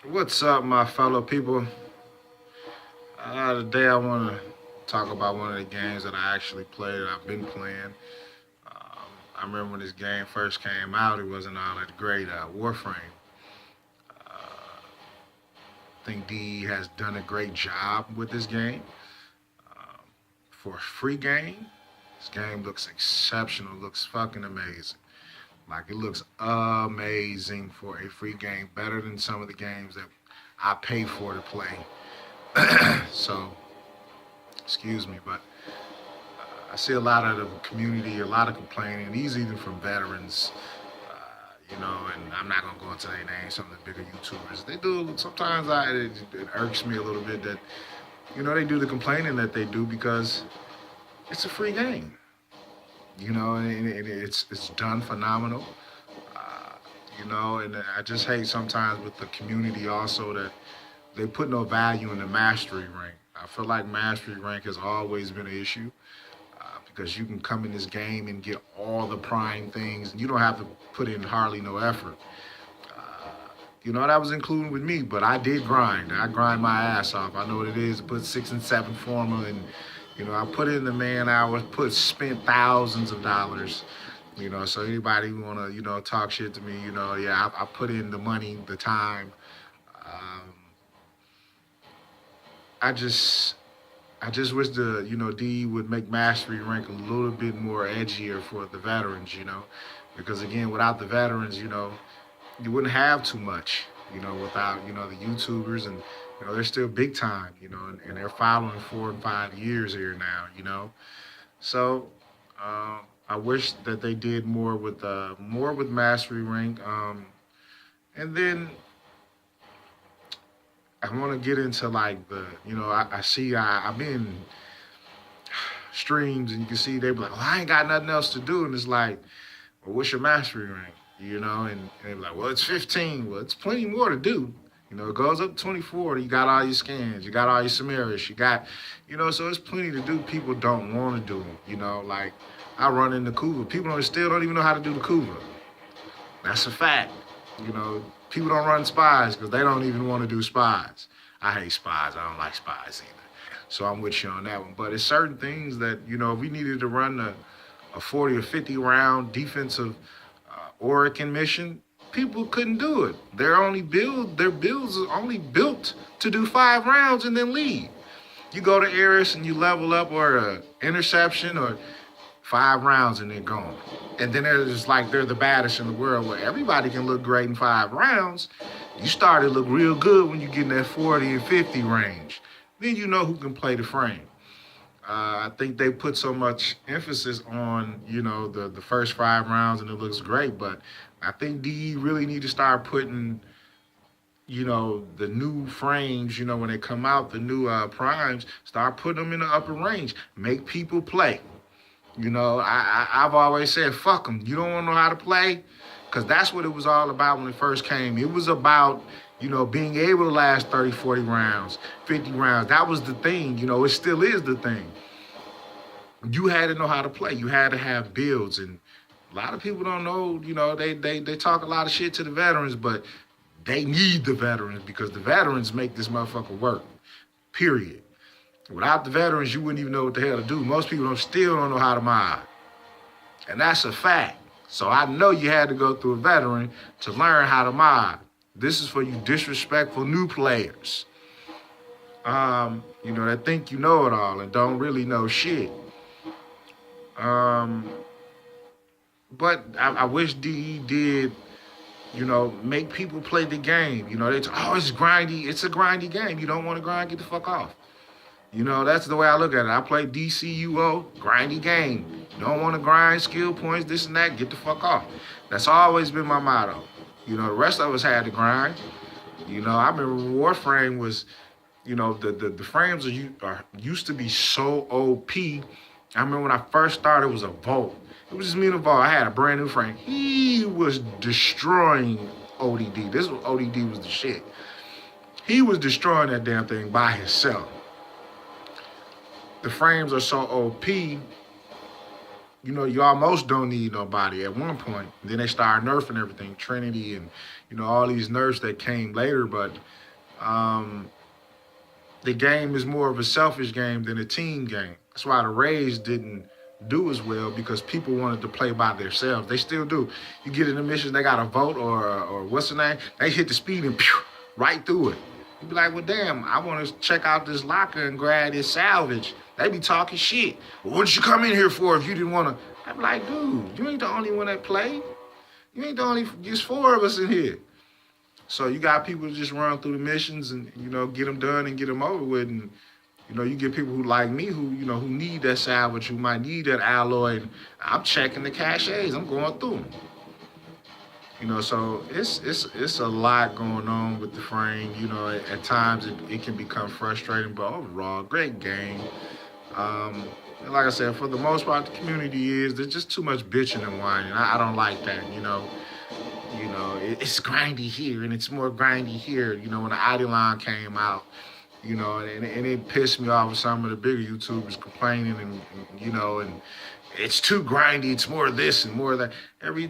What's up, my fellow people? Today I want to talk about one of the games that I actually played. I've been playing. I remember when this game first came out, it wasn't all that great. Warframe. I think DE has done a great job with this game. Um, for a free game, this game looks exceptional. Looks fucking amazing. Like it looks amazing for a free game. Better than some of the games that I pay for to play. So, excuse me, but I see a lot of the community, a lot of complaining, these even from veterans, and I'm not gonna go into their names, some of the bigger YouTubers. They do, sometimes it irks me a little bit that, they do the complaining that they do because it's a free game, and it's done phenomenal. Uh, and I just hate sometimes with the community also that they put no value in the mastery rank. I feel like mastery rank has always been an issue. Because you can come in this game and get all the prime things, and you don't have to put in hardly no effort. That was included with me, but I did grind. I grind my ass off. I know what it is to put 6 and 7 forma, and I put in the man hours, spent thousands of dollars. So anybody who wanna talk shit to me, yeah, I put in the money, the time. Um, I just I just wish the D would make mastery rank a little bit more edgier for the veterans, because again, without the veterans, you wouldn't have too much, without the YouTubers and they're still big time, and they're following 4 and 5 years here now, So I wish that they did more with mastery rank, and then I want to get into like I see I've been streams and you can see they be like, well, I ain't got nothing else to do. And it's like, well, what's your mastery rank? And they're like, well, it's 15. Well, it's plenty more to do. It goes up to 24. You got all your scans. You got all your Samaras. You got, so it's plenty to do. People don't want to do them. Like I run into Kuva. People still don't even know how to do the Kuva. That's a fact. People don't run spies because they don't even want to do spies. I hate spies. I don't like spies either. So I'm with you on that one. But it's certain things that, if we needed to run a 40 or 50 round defensive Orican mission, people couldn't do it. Their builds are only built to do 5 rounds and then leave. You go to Eris and you level up or interception or 5 rounds and they're gone. And then they're just like they're the baddest in the world where everybody can look great in 5 rounds. You start to look real good when you get in that 40 and 50 range. Then you know who can play the frame. I think they put so much emphasis on, the first 5 rounds and it looks great. But I think DE really need to start putting, the new frames, when they come out, the new primes, start putting them in the upper range. Make people play. I've always said, fuck them. You don't want to know how to play? Because that's what it was all about when it first came. It was about, being able to last 30, 40 rounds, 50 rounds. That was the thing. It still is the thing. You had to know how to play. You had to have builds. And a lot of people don't know, they talk a lot of shit to the veterans, but they need the veterans because the veterans make this motherfucker work, period. Without the veterans, you wouldn't even know what the hell to do. Most people still don't know how to mod. And that's a fact. So I know you had to go through a veteran to learn how to mod. This is for you disrespectful new players. That think you know it all and don't really know shit. But I wish DE did, make people play the game. They talk, oh, it's grindy. It's a grindy game. You don't want to grind, get the fuck off. That's the way I look at it. I play DCUO, grindy game. You don't want to grind skill points, this and that, get the fuck off. That's always been my motto. The rest of us had to grind. I remember Warframe was, the frames are used to be so OP. I remember when I first started, it was a Volt. It was just me and a Volt. I had a brand new frame. He was destroying ODD. ODD was the shit. He was destroying that damn thing by himself. The frames are so OP you almost don't need nobody at one point. Then they start nerfing everything, Trinity and, all these nerfs that came later. But um, the game is more of a selfish game than a team game. That's why the Rays didn't do as well, because people wanted to play by themselves. They still do. You get in the missions, they got a vote or what's the name? They hit the speed and pew, right through it. You be like, well, damn, I want to check out this locker and grab this salvage. They be talking shit. Well, what did you come in here for if you didn't want to? I'm like, dude, you ain't the only one that play. You ain't the only, there's 4 of us in here. So you got people to just run through the missions and, get them done and get them over with. And, you get people who like me who, who need that salvage, who might need that alloy. And I'm checking the caches. I'm going through them. So it's a lot going on with the frame. At times it can become frustrating, but overall, great game. And like I said, for the most part, the community there's just too much bitching and whining. I don't like that. It's grindy here and it's more grindy here. When the Idealine came out, and it pissed me off with some of the bigger YouTubers complaining and it's too grindy, it's more of this and more of that.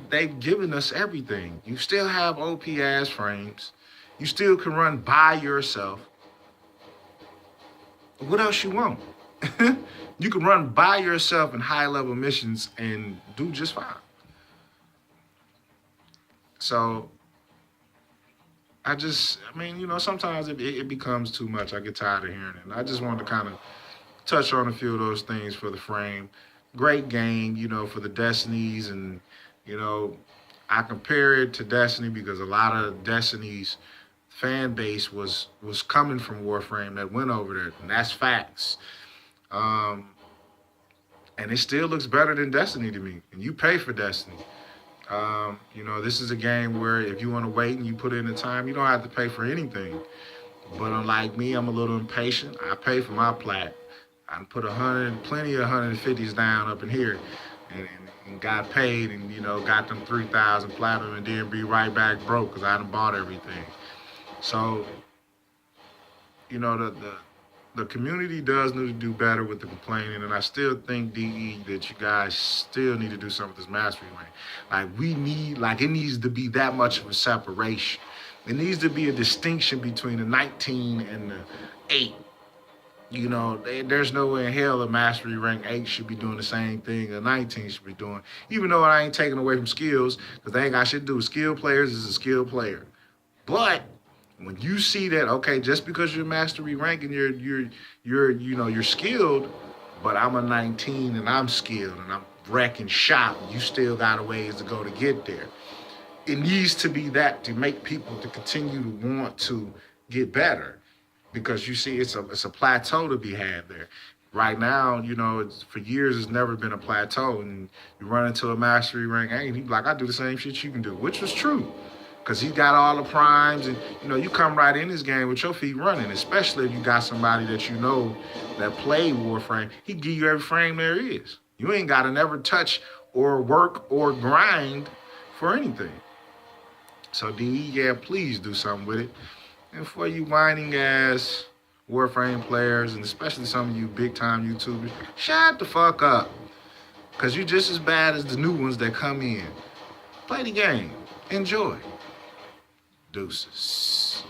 They've given us everything. You still have OP ass frames. You still can run by yourself. What else you want? You can run by yourself in high level missions and do just fine. So sometimes it becomes too much. I get tired of hearing it. And I just wanted to kind of touch on a few of those things for the frame. Great game, for the Destinies. And, I compare it to Destiny because a lot of Destiny's fan base was coming from Warframe that went over there. And that's facts. And it still looks better than Destiny to me. And you pay for Destiny. This is a game where if you want to wait and you put in the time, you don't have to pay for anything. But unlike me, I'm a little impatient. I pay for my plat. I put plenty of 150s down up in here and got paid and, got them 3,000 platinum and then be right back broke because I done bought everything. So, the community does need to do better with the complaining, and I still think, DE, that you guys still need to do something with this mastery ring. It needs to be that much of a separation. There needs to be a distinction between the 19 and the 8. There's no way in hell a mastery rank 8 should be doing the same thing a 19 should be doing. Even though I ain't taking away from skills, because they ain't got shit to do. Skilled players is a skilled player. But when you see that, okay, just because you're mastery rank and you're skilled, but I'm a 19 and I'm skilled and I'm wrecking shop, you still got a ways to go to get there. It needs to be that to make people to continue to want to get better, because you see it's a plateau to be had there. Right now, for years it's never been a plateau, and you run into a mastery rank 8 and he be like, I do the same shit you can do, which was true. Because he got all the primes, and, you come right in this game with your feet running, especially if you got somebody that that played Warframe. He give you every frame there is. You ain't got to never touch or work or grind for anything. So, DE, yeah, please do something with it. And for you whining ass Warframe players, and especially some of you big-time YouTubers, shut the fuck up. Because you're just as bad as the new ones that come in. Play the game. Enjoy. Deuces.